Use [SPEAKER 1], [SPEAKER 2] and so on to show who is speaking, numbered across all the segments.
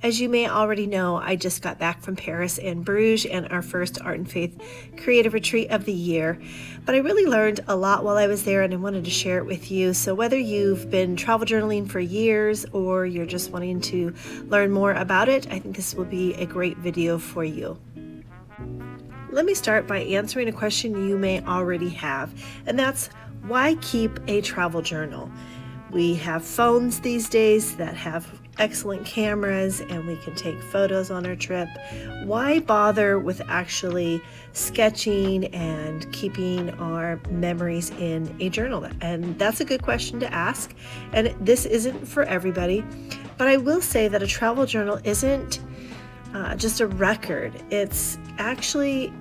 [SPEAKER 1] As you may already know, I just got back from Paris and Bruges and our first Art and Faith Creative Retreat of the year. But I really learned a lot while I was there, and I wanted to share it with you. So whether you've been travel journaling for years or you're just wanting to learn more about it, I think this will be a great video for you. Let me start by answering a question you may already have, and that's, why keep a travel journal? We have phones these days that have excellent cameras and we can take photos on our trip. Why bother with actually sketching and keeping our memories in a journal? And that's a good question to ask. And this isn't for everybody, but I will say that a travel journal isn't just a record. It's actually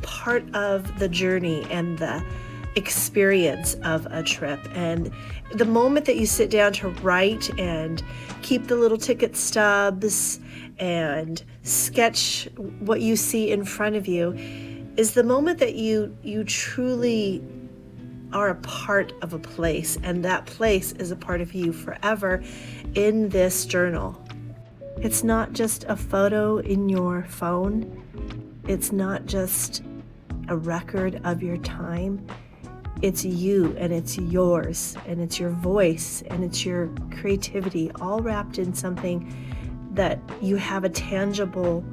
[SPEAKER 1] part of the journey and the experience of a trip. And the moment that you sit down to write and keep the little ticket stubs and sketch what you see in front of you is the moment that you truly are a part of a place, and that place is a part of you forever in this journal. It's not just a photo in your phone. It's not just a record of your time. It's you, and it's yours, and it's your voice, and it's your creativity, all wrapped in something that you have a tangible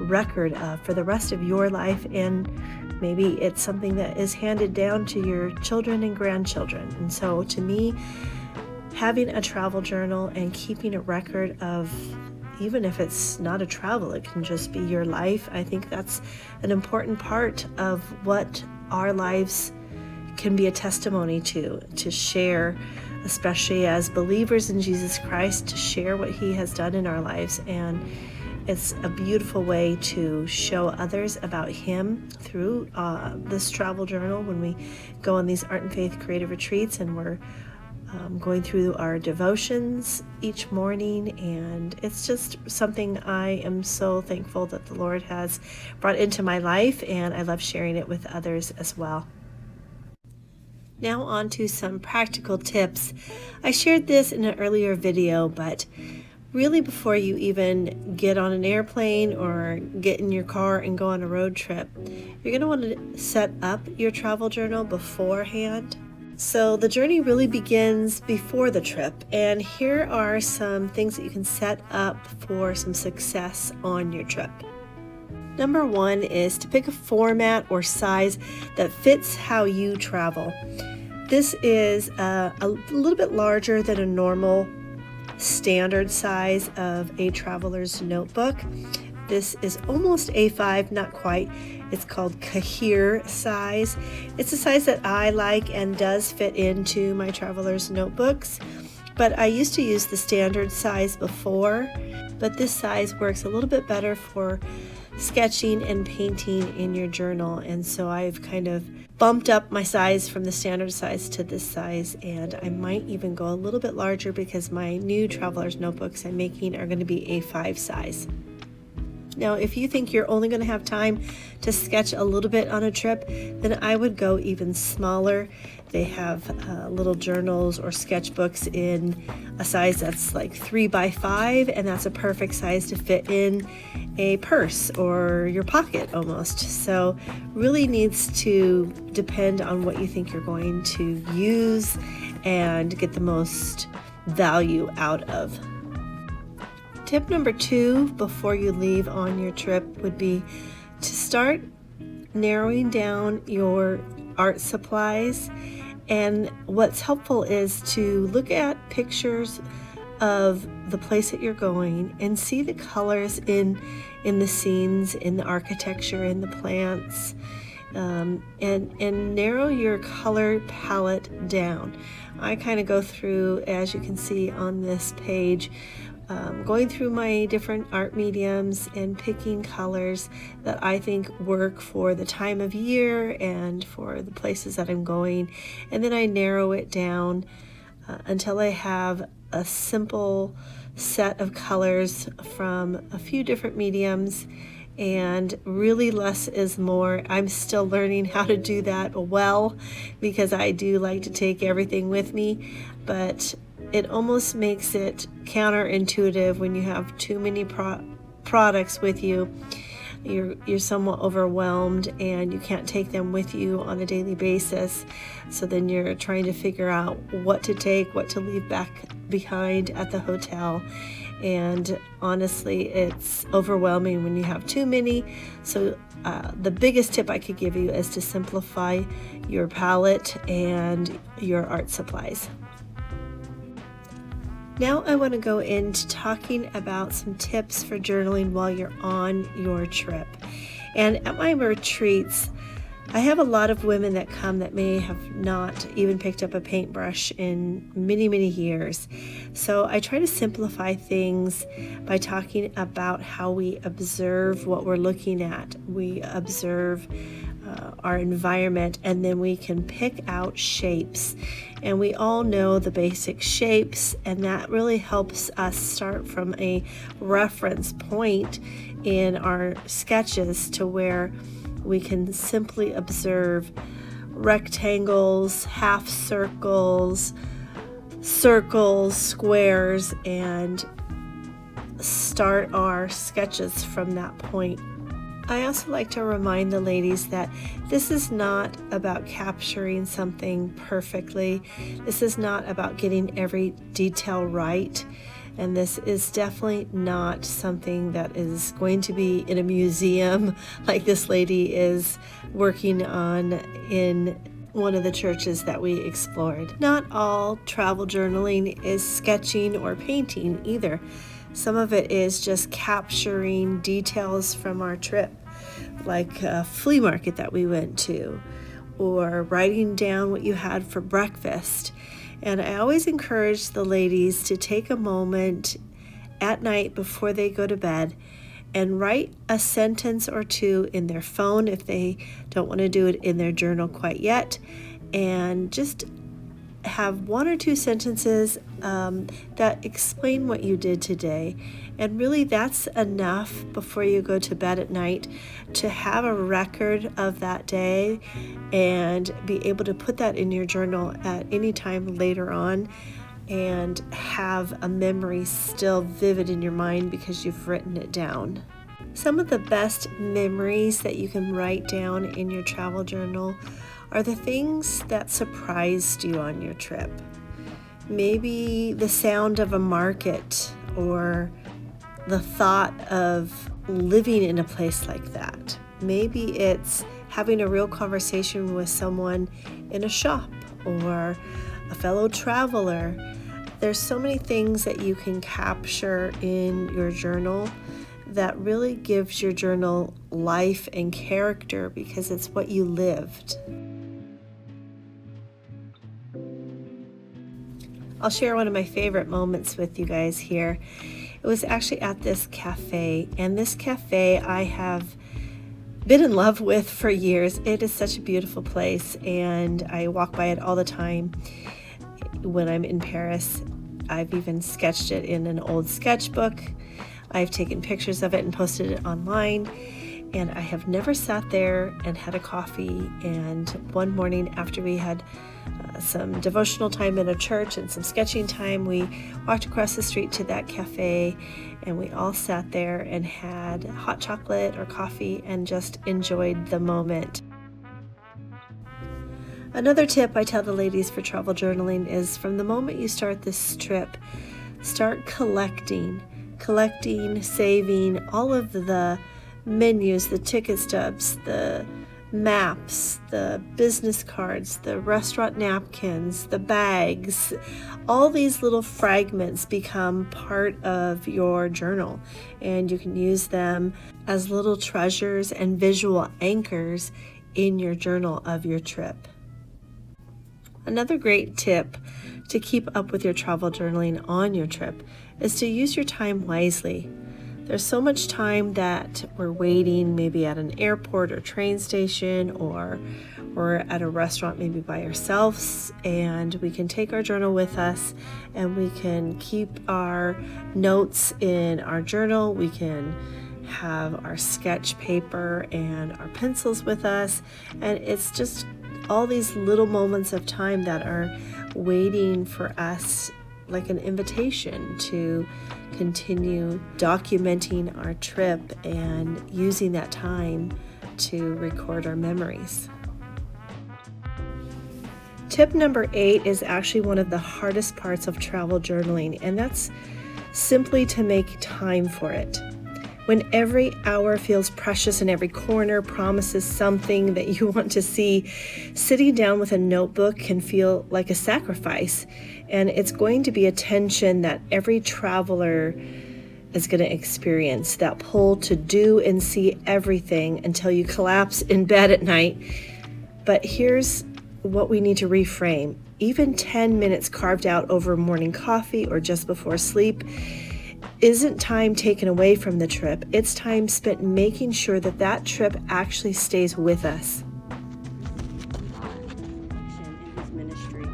[SPEAKER 1] record of for the rest of your life. And maybe it's something that is handed down to your children and grandchildren. And so to me, having a travel journal and keeping a record of, even if it's not a travel, it can just be your life. I think that's an important part of what our lives can be a testimony to share, especially as believers in Jesus Christ, to share what He has done in our lives. And it's a beautiful way to show others about Him through this travel journal when we go on these Art and Faith Creative Retreats, and we're going through our devotions each morning. And it's just something I am so thankful that the Lord has brought into my life, and I love sharing it with others as well. Now on to some practical tips. I shared this in an earlier video, but really before you even get on an airplane or get in your car and go on a road trip, you're going to want to set up your travel journal beforehand. So the journey really begins before the trip, and here are some things that you can set up for some success on your trip. Number one is to pick a format or size that fits how you travel. This is a little bit larger than a normal standard size of a traveler's notebook. This is almost A5, not quite. It's called Kahir size. It's a size that I like and does fit into my traveler's notebooks. But I used to use the standard size before, but this size works a little bit better for sketching and painting in your journal. And so I've kind of bumped up my size from the standard size to this size, and I might even go a little bit larger because my new traveler's notebooks I'm making are going to be A5 size. Now, if you think you're only going to have time to sketch a little bit on a trip, then I would go even smaller. They have little journals or sketchbooks in a size that's like 3x5, and that's a perfect size to fit in a purse or your pocket almost. So really needs to depend on what you think you're going to use and get the most value out of. Tip number 2 before you leave on your trip would be to start narrowing down your art supplies. And what's helpful is to look at pictures of the place that you're going and see the colors in the scenes, in the architecture, in the plants, and narrow your color palette down. I kind of go through, as you can see on this page, going through my different art mediums and picking colors that I think work for the time of year and for the places that I'm going. And then I narrow it down until I have a simple set of colors from a few different mediums, and really less is more. I'm still learning how to do that well because I do like to take everything with me, but it almost makes it counterintuitive when you have too many products with you. You're somewhat overwhelmed and you can't take them with you on a daily basis. So then you're trying to figure out what to take, what to leave back behind at the hotel. And honestly, it's overwhelming when you have too many. So the biggest tip I could give you is to simplify your palette and your art supplies. Now I want to go into talking about some tips for journaling while you're on your trip. And at my retreats, I have a lot of women that come that may have not even picked up a paintbrush in many, many years. So I try to simplify things by talking about how we observe what we're looking at. We observe our environment, and then we can pick out shapes. And we all know the basic shapes, and that really helps us start from a reference point in our sketches to where we can simply observe rectangles, half circles, circles, squares, and start our sketches from that point. I also like to remind the ladies that this is not about capturing something perfectly. This is not about getting every detail right. And this is definitely not something that is going to be in a museum like this lady is working on in one of the churches that we explored. Not all travel journaling is sketching or painting either. Some of it is just capturing details from our trip, like a flea market that we went to, or writing down what you had for breakfast. And I always encourage the ladies to take a moment at night before they go to bed and write a sentence or two in their phone if they don't want to do it in their journal quite yet, and just have one or two sentences that explain what you did today. And really that's enough before you go to bed at night to have a record of that day and be able to put that in your journal at any time later on and have a memory still vivid in your mind because you've written it down. Some of the best memories that you can write down in your travel journal are the things that surprised you on your trip. Maybe the sound of a market, or the thought of living in a place like that. Maybe it's having a real conversation with someone in a shop or a fellow traveler. There's so many things that you can capture in your journal that really gives your journal life and character because it's what you lived. I'll share one of my favorite moments with you guys here. It was actually at this cafe, and this cafe I have been in love with for years. It is such a beautiful place, and I walk by it all the time when I'm in Paris. I've even sketched it in an old sketchbook. I've taken pictures of it and posted it online, and I have never sat there and had a coffee. And one morning after we had some devotional time in a church and some sketching time, we walked across the street to that cafe, and we all sat there and had hot chocolate or coffee and just enjoyed the moment. Another tip I tell the ladies for travel journaling is from the moment you start this trip, start collecting, saving all of the menus, the ticket stubs, the maps, the business cards, the restaurant napkins, the bags. All these little fragments become part of your journal, and you can use them as little treasures and visual anchors in your journal of your trip. Another great tip to keep up with your travel journaling on your trip is to use your time wisely. There's so much time that we're waiting, maybe at an airport or train station, or we're at a restaurant maybe by ourselves, and we can take our journal with us and we can keep our notes in our journal. We can have our sketch paper and our pencils with us, and it's just all these little moments of time that are waiting for us like an invitation to continue documenting our trip and using that time to record our memories. Tip number 8 is actually one of the hardest parts of travel journaling, and that's simply to make time for it. When every hour feels precious and every corner promises something that you want to see, sitting down with a notebook can feel like a sacrifice. And it's going to be a tension that every traveler is going to experience, that pull to do and see everything until you collapse in bed at night. But here's what we need to reframe. Even 10 minutes carved out over morning coffee or just before sleep isn't time taken away from the trip. It's time spent making sure that that trip actually stays with us. In his ministry,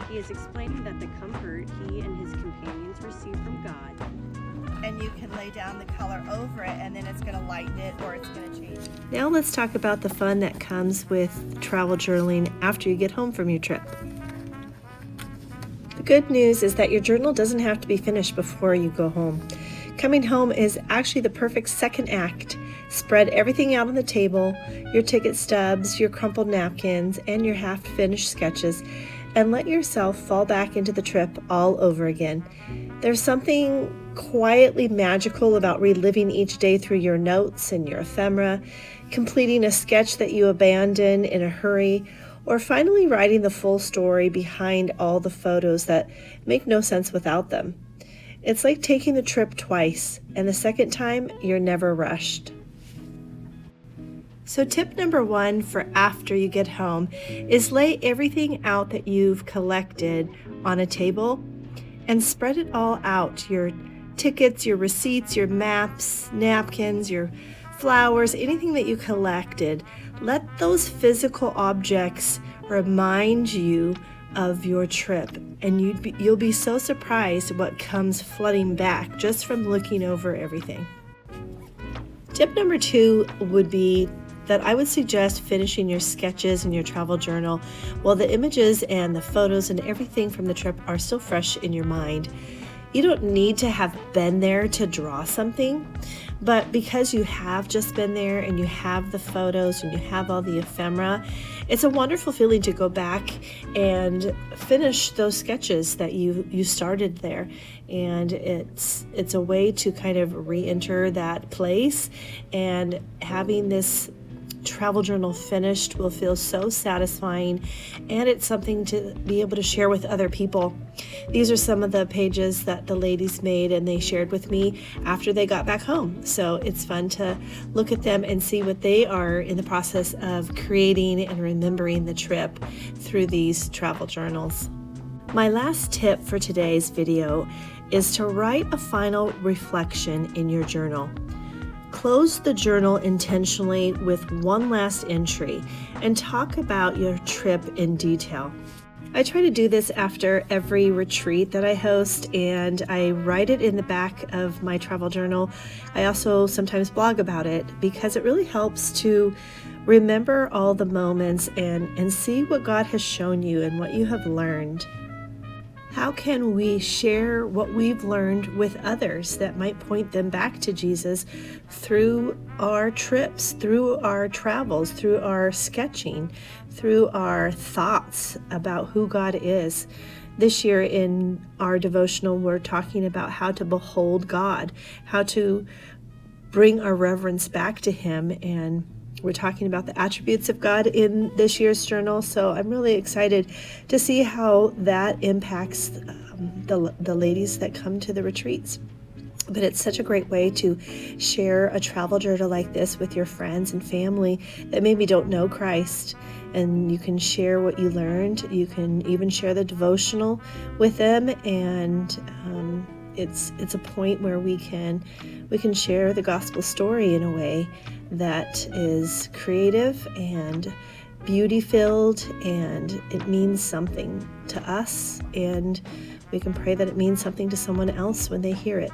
[SPEAKER 1] he is explaining that the comfort he and his companions receive from God, and you can lay down the color over it and then it's going to lighten it or it's going to change. Now let's talk about the fun that comes with travel journaling after you get home from your trip. The good news is that your journal doesn't have to be finished before you go home. Coming home is actually the perfect second act. Spread everything out on the table, your ticket stubs, your crumpled napkins, and your half-finished sketches, and let yourself fall back into the trip all over again. There's something quietly magical about reliving each day through your notes and your ephemera, completing a sketch that you abandoned in a hurry, or finally writing the full story behind all the photos that make no sense without them. It's like taking the trip twice, and the second time, you're never rushed. So tip number 1 for after you get home is lay everything out that you've collected on a table and spread it all out. Your tickets, your receipts, your maps, napkins, your flowers, anything that you collected. Let those physical objects remind you of your trip, and you'll be so surprised what comes flooding back just from looking over everything. Tip number 2 would be that I would suggest finishing your sketches in your travel journal while the images and the photos and everything from the trip are still fresh in your mind. You don't need to have been there to draw something, but because you have just been there and you have the photos and you have all the ephemera, it's a wonderful feeling to go back and finish those sketches that you started there. And it's a way to kind of re-enter that place, and having this travel journal finished will feel so satisfying, and it's something to be able to share with other people. These are some of the pages that the ladies made and they shared with me after they got back home. So it's fun to look at them and see what they are in the process of creating and remembering the trip through these travel journals. My last tip for today's video is to write a final reflection in your journal. Close the journal intentionally with one last entry and talk about your trip in detail. I try to do this after every retreat that I host, and I write it in the back of my travel journal. I also sometimes blog about it because it really helps to remember all the moments and see what God has shown you and what you have learned. How can we share what we've learned with others that might point them back to Jesus through our trips, through our travels, through our sketching, through our thoughts about who God is? This year in our devotional, we're talking about how to behold God, how to bring our reverence back to Him, and we're talking about the attributes of God in this year's journal. So I'm really excited to see how that impacts the ladies that come to the retreats. But it's such a great way to share a travel journal like this with your friends and family that maybe don't know Christ. And you can share what you learned. You can even share the devotional with them, and it's a point where we can share the gospel story in a way that is creative and beauty-filled, and it means something to us, and we can pray that it means something to someone else when they hear it.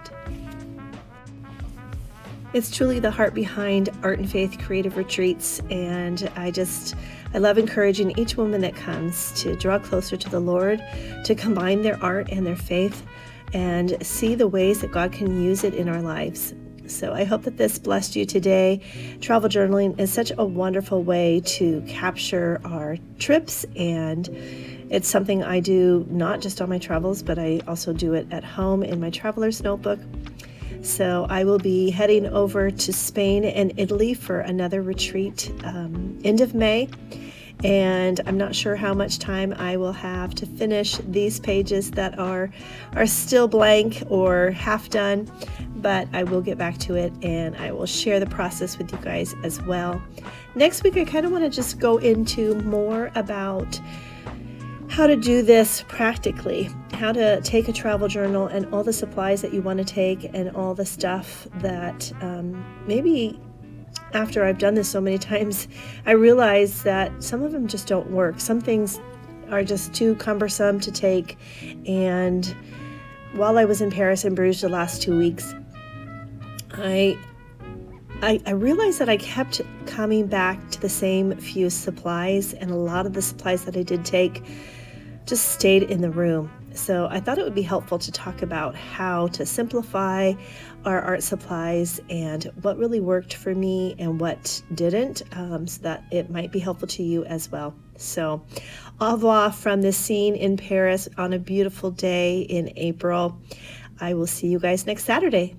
[SPEAKER 1] It's truly the heart behind Art and Faith Creative Retreats, and I just I love encouraging each woman that comes to draw closer to the Lord, to combine their art and their faith, and see the ways that God can use it in our lives. So I hope that this blessed you today. Travel journaling is such a wonderful way to capture our trips, and it's something I do not just on my travels, but I also do it at home in my traveler's notebook. So I will be heading over to Spain and Italy for another retreat end of May. And I'm not sure how much time I will have to finish these pages that are still blank or half done, but I will get back to it and I will share the process with you guys as well. Next week, I kind of want to just go into more about how to do this practically, how to take a travel journal and all the supplies that you want to take and all the stuff that maybe after I've done this so many times, I realize that some of them just don't work. Some things are just too cumbersome to take. And while I was in Paris and Bruges the last 2 weeks, I realized that I kept coming back to the same few supplies, and a lot of the supplies that I did take just stayed in the room. So I thought it would be helpful to talk about how to simplify our art supplies and what really worked for me and what didn't, so that it might be helpful to you as well. So au revoir from this scene in Paris on a beautiful day in April. I will see you guys next Saturday.